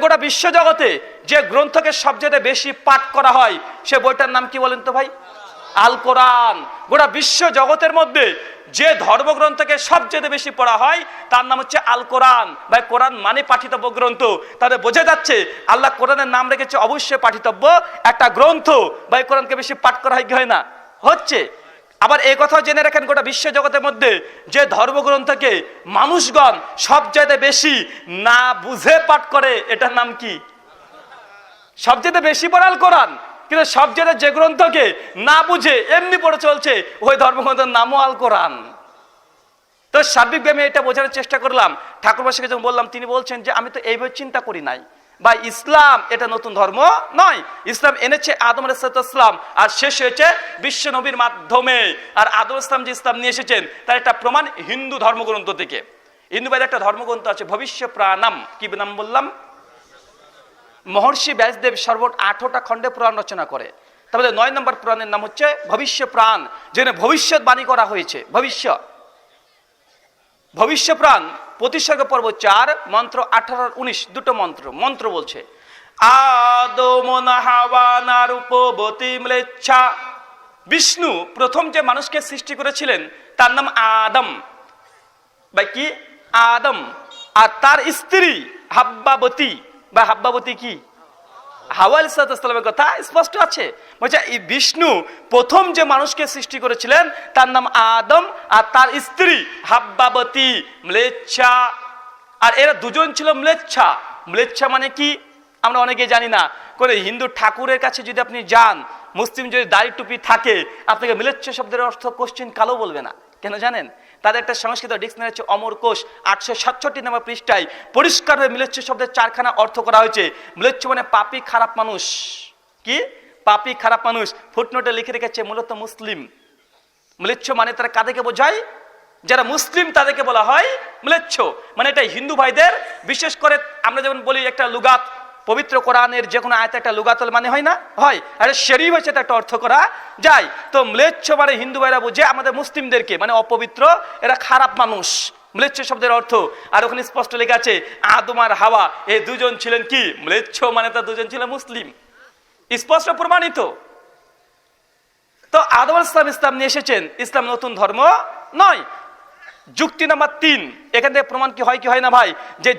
গোটা বিশ্ব জগতে যে গ্রন্থকে সবচেয়ে বেশি পাঠ করা হয় সে বইটার নাম কি বলেন তো ভাই? আল কোরআন। গোটা বিশ্ব জগতের মধ্যে যে ধর্মগ্রন্থকে সবচেয়ে বেশি পড়া হয় তার নাম হচ্ছে আল কোরআন। ভাই কোরআন মানে পাঠিতব্য গ্রন্থ, তাহলে বোঝা যাচ্ছে আল্লাহ কোরআনের নাম রেখেছে অবশ্যই পাঠিতব্য একটা গ্রন্থ। ভাই কোরআনকে বেশি পাঠ করা হয় কি হয় না? হচ্ছে। আবার এই কথাও জেনে রাখেন, গোটা বিশ্ব জগতের মধ্যে যে ধর্মগ্রন্থকে মানুষগণ সবচেয়ে বেশি না বুঝে পাঠ করে এটার নাম কি? সবচেয়ে বেশি পড়া আল কোরআন, কিন্তু সবচেয়ে যে গ্রন্থকে না বুঝে এমনি পড়ে চলছে ওই ধর্মগ্রন্থের নামও আল কোরআন। তো সার্বিকভাবে এটা বোঝানোর চেষ্টা করলাম। ঠাকুরবাসীকে যখন বললাম তিনি বলছেন যে আমি তো এইভাবে চিন্তা করি নাই, বা ইসলাম এটা নতুন ধর্ম নয়, ইসলাম এনেছে আদম আলাইহিস সালাম আর শেষ হয়েছে বিশ্ব নবীর মাধ্যমে। আর আদম ইসলাম যে ইসলাম নিয়ে এসেছেন তার একটা প্রমাণ হিন্দু ধর্মগ্রন্থ থেকে। হিন্দু ভাইদের একটা ধর্মগ্রন্থ আছে ভবিষ্য প্রাণাম, কি নাম বললাম? মহর্ষি ব্যাসদেব সর্বমোট 18টা খণ্ডে পুরাণ রচনা করে। তাহলে 9 নম্বর পুরাণের নাম হচ্ছে ভবিষ্য প্রাণ, যেখানে ভবিষ্যৎবাণী করা হয়েছে। ভবিষ্য প্রাণ প্রতিসর্গ পর্ব 4 মন্ত্র 18-19 দুটো মন্ত্র বলছে আদম হাওয়া নারূপবতী ম্লেচ্ছা। বিষ্ণু প্রথম যে মানুষকে সৃষ্টি করেছিলেন তার নাম আদম। ভাই কি? আদম। আর তার স্ত্রী হাব্বাবতী, বা হাব্বাবতী কি? হাওয়া আলাইহিস সালামের কথা স্পষ্ট আছে। বলছে বিষ্ণু প্রথম যে মানুষকে সৃষ্টি করেছিলেন তার নাম আদম আর তার স্ত্রী হাব্বাবতী ম্লেচ্ছা। আর এরা দুজন ছিল ম্লেচ্ছা। ম্লেচ্ছা মানে কি আমরা অনেকে জানি না। করে হিন্দু ঠাকুরের কাছে যদি আপনি যান, মুসলিম যদি দাড়ি টুপি থাকে, আপনাকে ম্লেচ্ছা শব্দের অর্থ কোশ্চেন কালো বলবে না। কেন জানেন? তাদের একটা সংস্কৃত ডিকশনারি আছে অমর কোষ 867 নম্বর পৃষ্ঠায় পরিষ্কারভাবে ম্লেচ্ছ শব্দের 4খানা অর্থ করা হয়েছে। ম্লেচ্ছ মানে পাপী খারাপ মানুষ। কি? পাপী খারাপ মানুষ। ফুটনোটে লিখে রেখেছে মূলত মুসলিম। ম্লেচ্ছ মানে তারা কাদেরকে বোঝায়? যারা মুসলিম তাদেরকে বলা হয় ম্লেচ্ছ। মানে এটা হিন্দু ভাইদের, বিশেষ করে আমরা যেমন বলি একটা লুগাত, পবিত্র কোরআনের যে কোনো আয়াতে একটা লুগাতল মানে হয় না? হয়। আর শরীফ হচ্ছে একটা অর্থ করা যায়। তো ম্লেচ্ছ মানে হিন্দু ভাইরা বুঝে আমাদের মুসলিমদেরকে, মানে অপবিত্র, এরা খারাপ মানুষ। ম্লেচ্ছ শব্দের অর্থ। আর ওখানে স্পষ্ট লেখা আছে আদম আর হাওয়া এই দুজন ছিলেন কি? ম্লেচ্ছ। মানে তার দুজন ছিলেন মুসলিম, স্পষ্ট প্রমাণিত। তো আদম আলাইহিস সালাম ইসলাম নিয়ে এসেছেন, ইসলাম নতুন ধর্ম নয়। যুক্তি নাম্বার 3, এখান থেকে প্রমাণ কি হয় কি হয় না ভাই?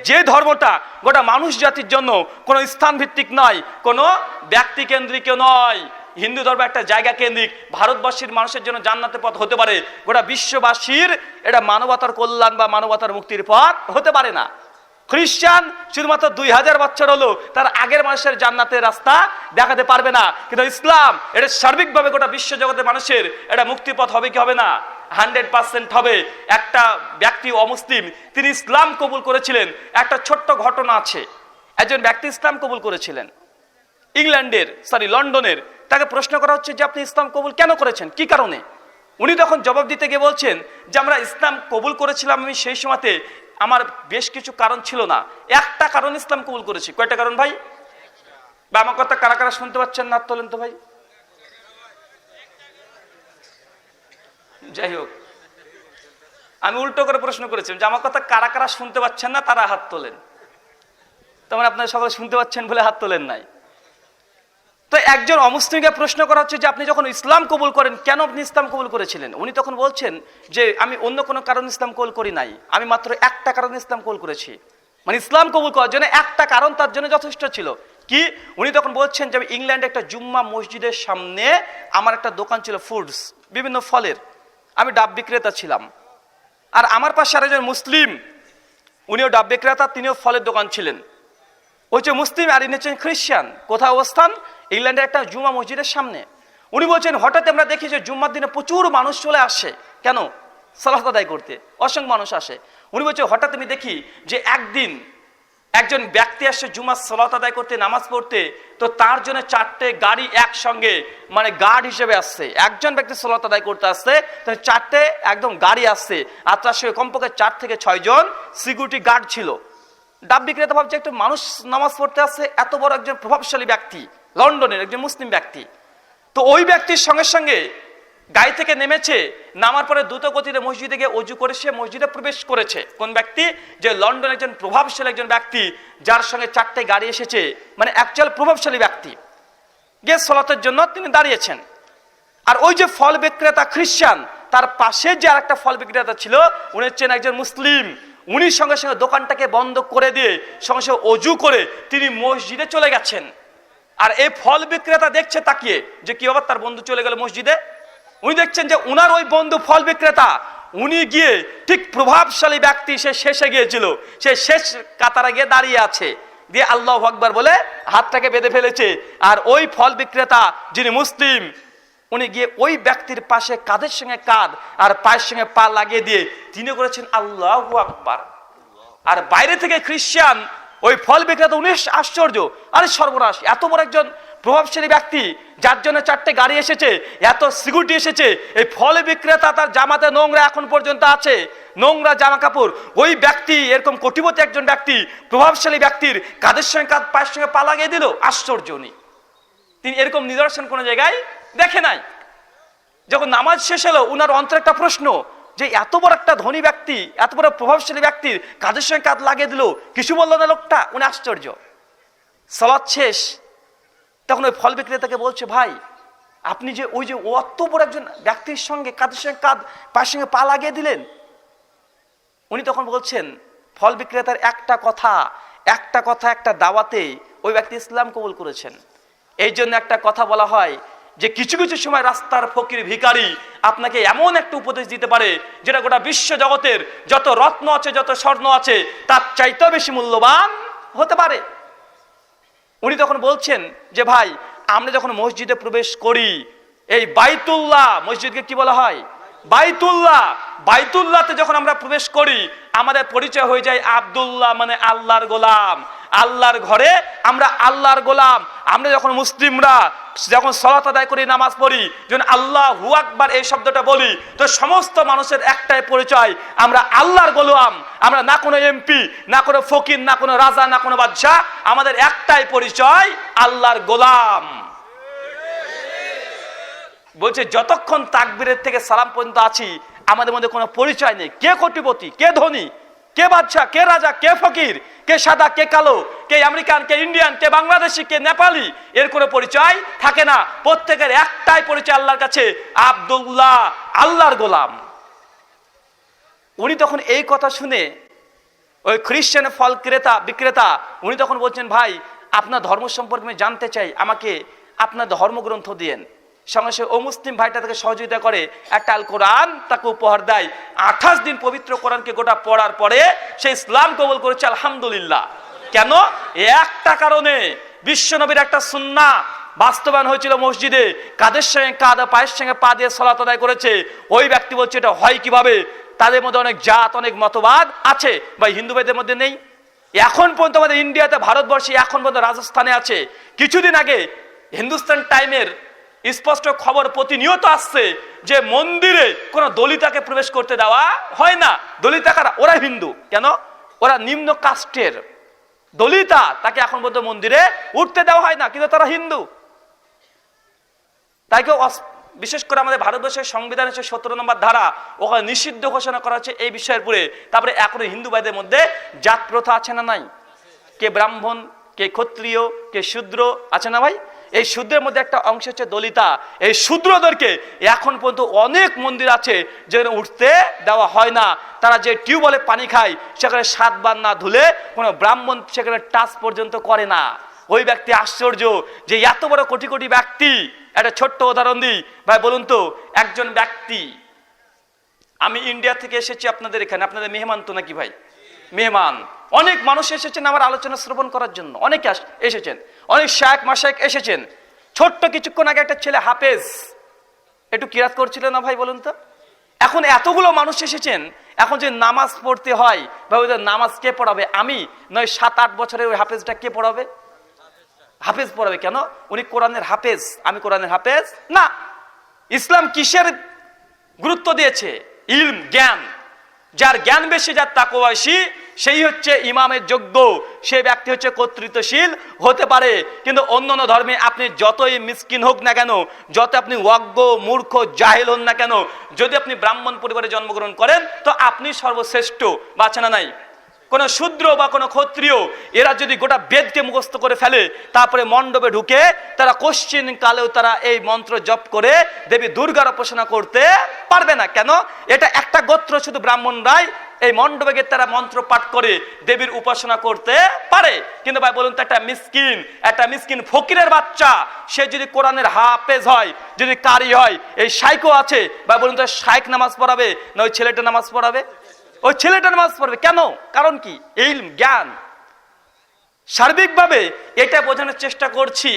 যে ধর্মটা গোটা মানুষ জাতির জন্য কোনো স্থান ভিত্তিক নয়, কোনো ব্যক্তি কেন্দ্রিক নয়। হিন্দু ধর্ম একটা জায়গা কেন্দ্রিক। ভারতবর্ষের মানুষের জন্য জান্নাতের পথ হতে পারে, গোটা বিশ্ববাসীর এটা মানবতার কল্যাণ বা মানবতার মুক্তির পথ হতে পারে না। খ্রিস্টান শুধুমাত্র 2000 বছর হলো, তার আগের মানুষের জান্নাতের রাস্তা দেখাতে পারবে না। কিন্তু ইসলাম এটা সার্বিকভাবে গোটা বিশ্ব জগতের মানুষের এটা মুক্তির পথ হবে কি হবে না? 100% হবে। একটা ব্যক্তি অমুসলিম, তিনি ইসলাম কবুল করেছিলেন। একটা ছোট্ট ঘটনা আছে। একজন ব্যক্তি ইসলাম কবুল করেছিলেন লন্ডনের। তাকে প্রশ্ন করা হচ্ছে যে আপনি ইসলাম কবুল কেন করেছেন, কি কারণে? উনি তখন জবাব দিতে গিয়ে বলছেন যে আমরা ইসলাম কবুল করেছিলাম আমি সেই সময়তে আমার বেশ কিছু কারণ ছিল না, একটা কারণ ইসলাম কবুল করেছি। কয়টা কারণ ভাই? বা আমার কথা কারা কারা শুনতে পাচ্ছেন না তোলেন তো ভাই। যাই হোক, আমি উল্টো করে প্রশ্ন করেছিলাম যে আমার কথা কারা কারা শুনতে পাচ্ছেন না তারা হাত তোলেন। তেমন আপনারা সকলে শুনতে পাচ্ছেন বলে হাত তোলেন নাই। তো একজন অমুসলিমকে প্রশ্ন করা হচ্ছে যে আপনি যখন ইসলাম কবুল করেন কেন আপনি ইসলাম কবুল করেছিলেন? উনি তখন বলছেন যে আমি অন্য কোনো কারণ ইসলাম কবুল করি নাই, আমি মাত্র একটা কারণ ইসলাম কবুল করেছি। মানে ইসলাম কবুল করার জন্য একটা কারণ তার জন্য যথেষ্ট ছিল। কি? উনি তখন বলছেন যে আমি ইংল্যান্ডে একটা জুম্মা মসজিদের সামনে আমার একটা দোকান ছিল ফুডস, বিভিন্ন ফলের, আমি ডাব বিক্রেতা ছিলাম। আর আমার পাশে আরেকজন মুসলিম, উনিও ডাব বিক্রেতা, তিনিও ফলের দোকান ছিলেন। হচ্ছে মুসলিম আর ইনি হচ্ছেন খ্রিস্টান। কোথায় অবস্থান? ইংল্যান্ডের একটা জুম্মা মসজিদের সামনে। উনি বলছেন হঠাৎ আমরা দেখি যে জুম্মার দিনে প্রচুর মানুষ চলে আসে। কেন? সালাত আদায় করতে অসংখ্য মানুষ আসে। উনি বলছে হঠাৎ আমি দেখি যে একদিন একজন ব্যক্তি আসছে জুম্মার সালাত আদায় করতে, নামাজ পড়তে, তো তার জন্য 4টে গাড়ি একসঙ্গে মানে গার্ড হিসেবে আসছে। একজন ব্যক্তি সালাত আদায় করতে আসছে, তো 4টে একদম গাড়ি আসছে, আর তার সঙ্গে কমপক্ষে 4 থেকে 6 জন সিকিউরিটি গার্ড ছিল। ডাব বিক্রেতা ভাবছে একটা মানুষ নামাজ পড়তে আসছে, এত বড় একজন প্রভাবশালী ব্যক্তি, লন্ডনের একজন মুসলিম ব্যক্তি। তো ওই ব্যক্তির সঙ্গে সঙ্গে গাড়ি থেকে নেমেছে, নামার পরে দ্রুত গতিতে মসজিদে গিয়ে অজু করে সে মসজিদে প্রবেশ করেছে। কোন ব্যক্তি? যে লন্ডনের একজন প্রভাবশালী একজন ব্যক্তি, যার সঙ্গে 4টে গাড়ি এসেছে, মানে অ্যাকচুয়াল প্রভাবশালী ব্যক্তি, গিয়ে সালাতের জন্য তিনি দাঁড়িয়েছেন। আর ওই যে ফল বিক্রেতা খ্রিস্টান, তার পাশে যে আরেকটা ফল বিক্রেতা ছিল, উনি হচ্ছেন একজন মুসলিম। উনি সঙ্গে সঙ্গে দোকানটাকে বন্ধ করে দিয়ে সঙ্গে সঙ্গে অজু করে তিনি মসজিদে চলে গেছেন। আর এই ফল বিক্রেতা দেখছে তাকিয়ে যে কি ব্যাপার, তার বন্ধু চলে গেল মসজিদে। উনি দেখছেন যে উনার ওই বন্ধু ফল বিক্রেতা, উনি গিয়ে ঠিক প্রভাবশালী ব্যক্তি, সে শেষে গিয়েছিল, সে শেষ কাতারে গিয়ে দাঁড়িয়ে আছে, দিয়ে আল্লাহু আকবার বলে হাতটাকে বেঁধে ফেলেছে। আর ওই ফল বিক্রেতা যিনি মুসলিম, উনি গিয়ে ওই ব্যক্তির পাশে কাঁধের সঙ্গে কাঁধ আর পায়ের সঙ্গে পা লাগিয়ে দিয়ে তিনি করেছেন আল্লাহু আকবার। আর বাইরে থেকে খ্রিস্টান ওই ফল বিক্রেতা, উনি আশ্চর্য, আরে সর্বনাশ, এত বড় একজন প্রভাবশালী ব্যক্তি যার জন্য 4টে গাড়ি এসেছে, এত সিকিউরিটি এসেছে, এই ফল বিক্রেতা তার জামাতে নোংরা এখন পর্যন্ত আছে, নোংরা জামা কাপড়, ওই ব্যক্তি এরকম কোটিপতি একজন ব্যক্তি, প্রভাবশালী ব্যক্তির কাঁধের সঙ্গে কাঁধ পায়ের সঙ্গে পা লাগিয়ে দিল। আশ্চর্য উনি, তিনি এরকম নিদর্শন কোনো জায়গায় দেখে নাই। যখন নামাজ শেষ হলো, উনার অন্তরে একটা প্রশ্ন, যে এত বড় একটা ধনী ব্যক্তি, এত বড় প্রভাবশালী ব্যক্তির কাঁধের সঙ্গে কাঁধ লাগিয়ে দিল, কিছু বললো না লোকটা, উনি আশ্চর্য। সালাত শেষ, তখন ওই ফল বিক্রেতাকে বলছে, ভাই আপনি যে ওই যে অত বড় একজন ব্যক্তির সঙ্গে কাঁধের সঙ্গে কাঁধ পায়ের সঙ্গে পা লাগিয়ে দিলেন। উনি তখন বলছেন, ফল বিক্রেতার একটা কথা একটা দাওয়াতে ওই ব্যক্তি ইসলাম কবুল করেছেন। এই জন্য একটা কথা বলা হয় যে কিছু কিছু সময় রাস্তার ফকির ভিখারি আপনাকে এমন একটা উপদেশ দিতে পারে যেটা গোটা বিশ্ব জগতের যত রত্ন আছে, যত স্বর্ণ আছে, তার চাইতেও বেশি মূল্যবান হতে পারে। উনি তখন বলছেন যে ভাই, আমরা যখন মসজিদে প্রবেশ করি, এই বাইতুল্লাহ, মসজিদকে কি বলা হয়? বাইতুল্লাহ। বাইতুল্লাহতে যখন আমরা প্রবেশ করি, আমাদের পরিচয় হয়ে যায় আব্দুল্লাহ, মানে আল্লাহর গোলাম। আল্লাহর ঘরে আমরা আল্লাহর গোলাম। আমরা যখন মুসলিমরা যখন সালাত আদায় করি, নামাজ পড়ি, যখন আল্লাহু আকবার এই শব্দটা বলি, তো সমস্ত মানুষের একটাই পরিচয়, আমরা আল্লাহর গোলাম। আমরা না কোনো এমপি, না কোনো ফকির, না কোনো রাজা, না কোনো বাদশা, আমাদের একটাই পরিচয়, আল্লাহর গোলাম। বলছে যতক্ষণ তাকবীরের থেকে সালাম পর্যন্ত আছি, আমাদের মধ্যে কোনো পরিচয় নেই, কে কোটিপতি, কে ধনী, কে বাদশা, কে রাজা, কে ফকির, কে সাদা, কে কালো, কে আমেরিকান, কে ইন্ডিয়ান, কে বাংলাদেশি, কে নেপালি, এর কোনো পরিচয় থাকে না। প্রত্যেকের একটাই পরিচয় আল্লাহর কাছে, আব্দুল্লাহ, আল্লাহর গোলাম। উনি তখন এই কথা শুনে ওই খ্রিস্টান ফল বিক্রেতা উনি তখন বলছেন, ভাই আপনার ধর্ম সম্পর্কে আমি জানতে চাই, আমাকে আপনার ধর্মগ্রন্থ দিয়েন। সঙ্গে সঙ্গে ও মুসলিম ভাইটা তাকে সহযোগিতা করে, একটা আল কোরআন তাকে উপহার দেয়। 28 দিন পবিত্র কোরআনকে গোটা পড়ার পরে সে ইসলাম কবুল করেছে, আলহামদুলিল্লাহ। কেন? একটা কারণে, বিশ্বনবীর একটা সুন্নাহ বাস্তবায়ন হয়েছিল মসজিদে, কাঁধের সঙ্গে কাঁধ, পায়ের সঙ্গে পা দিয়ে সালাত আদায় করেছে। ওই ব্যক্তি বলছে এটা হয় কিভাবে? তাদের মধ্যে অনেক জাত, অনেক মতবাদ আছে, বা হিন্দু ভাইদের মধ্যে নেই। এখন পর্যন্ত আমাদের ইন্ডিয়াতে, ভারতবর্ষে এখন পর্যন্ত রাজস্থানে আছে। কিছুদিন আগে হিন্দুস্তান টাইমের স্পষ্ট খবর প্রতিনিয়ত আসছে যে মন্দিরে কোনো দলিতাকে প্রবেশ করতে দেওয়া হয় না। দলিতা কারা? ওরা হিন্দু। কেন? ওরা নিম্ন কাস্টের দলিতা, তাকে এখন পর্যন্ত মন্দিরে উঠতে দেওয়া হয় না, কিন্তু তারা হিন্দু। তাই কেউ, বিশেষ করে আমাদের ভারতবর্ষের সংবিধানের 17 নম্বর ধারা, ওখানে নিষিদ্ধ ঘোষণা করা হচ্ছে এই বিষয়ের উপরে। তারপরে এখনো হিন্দু ভাইদের মধ্যে জাত প্রথা আছে না নাই? কে ব্রাহ্মণ, কে ক্ষত্রিয়, কে শূদ্র, আছে না ভাই? এই শূদ্রের মধ্যে একটা অংশ হচ্ছে দলিতা। এই শূদ্রদেরকে এখন পর্যন্ত অনেক মন্দির আছে যেখানে উঠতে দেওয়া হয় না। তারা যে টিউবওয়েলে পানি খায়, সেখানে 7 বার না ধুলে কোনো ব্রাহ্মণ সেখানে টাচ পর্যন্ত করে না। ওই ব্যক্তি আশ্চর্য যে এত বড় কোটি কোটি ব্যক্তি। একটা ছোট্ট উদাহরণ দিই ভাই, বলুন তো, একজন ব্যক্তি, আমি ইন্ডিয়া থেকে এসেছি আপনাদের এখানে, আপনাদের মেহমান তো নাকি ভাই? মেহমান। অনেক মানুষ এসেছেন আমার আলোচনা শ্রবণ করার জন্য, অনেকে এসেছেন, অনেক শায়েখ মাশায়েখ এসেছেন। ছোট্ট কিছুক্ষণ আগে একটা ছেলে হাফেজ একটু কিরাত করছিল না ভাই, বলুন তো? এখন এতগুলো মানুষ এসেছেন, এখন যে নামাজ পড়তে হয় ভাই, ওই নামাজ কে পড়াবে? আমি নয় 7-8 বছরের ওই হাফেজটা কে পড়াবে? হাফেজ পড়াবে। কেন? উনি কোরআনের হাফেজ, আমি কোরআনের হাফেজ না। ইসলাম কিসের গুরুত্ব দিয়েছে? ইলম, জ্ঞান। যার জ্ঞান বেশি, যার তাকওয়া বেশি, সেই হচ্ছে ইমামের যোগ্য, সে ব্যক্তি হচ্ছে কর্তৃত্বশীল হতে পারে। কিন্তু অন্যান্য ধর্মে আপনি যতই মিসকিন হোক না কেন, যত আপনি অজ্ঞ মূর্খ জাহেল হন না কেন, যদি আপনি ব্রাহ্মণ পরিবারে জন্মগ্রহণ করেন তো আপনি সর্বশ্রেষ্ঠ, বাঁচে না নাই? কোনো শূদ্র বা কোনো ক্ষত্রিয় এরা যদি গোটা বেদকে মুখস্থ করে ফেলে, তারপরে মণ্ডপে ঢুকে তারা কোশ্চিন কালেও তারা এই মন্ত্র জপ করে দেবী দুর্গার উপাসনা করতে পারবে না। কেন? এটা একটা গোত্র, শুধু ব্রাহ্মণরাই এই মণ্ডপে গিয়ে তারা মন্ত্র পাঠ করে দেবীর উপাসনা করতে পারে। কিন্তু ভাই বলুন তো, একটা মিসকিন ফকিরের বাচ্চা, সে যদি কোরআনের হাফেজ হয়, যদি কারি হয়, এই শাইকো আছে, ভাই বলুন তো শাইক নামাজ পড়াবে না ওই ছেলেটা নামাজ পড়াবে? ওই ছেলেটা নামাজ পড়বে। কেন? কারণ কি? ইলম, জ্ঞান। সার্বিকভাবে এটা বোঝানোর চেষ্টা করছি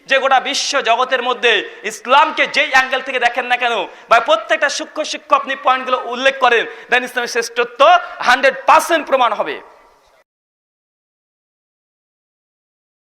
যে গোটা বিশ্ব জগতের মধ্যে ইসলামকে যেই অ্যাঙ্গেল থেকে দেখেন না কেন, বা প্রত্যেকটা সূক্ষ্ম আপনি পয়েন্টগুলো উল্লেখ করেন, দেন ইসলামের শ্রেষ্ঠত্ব 100% প্রমাণ হবে।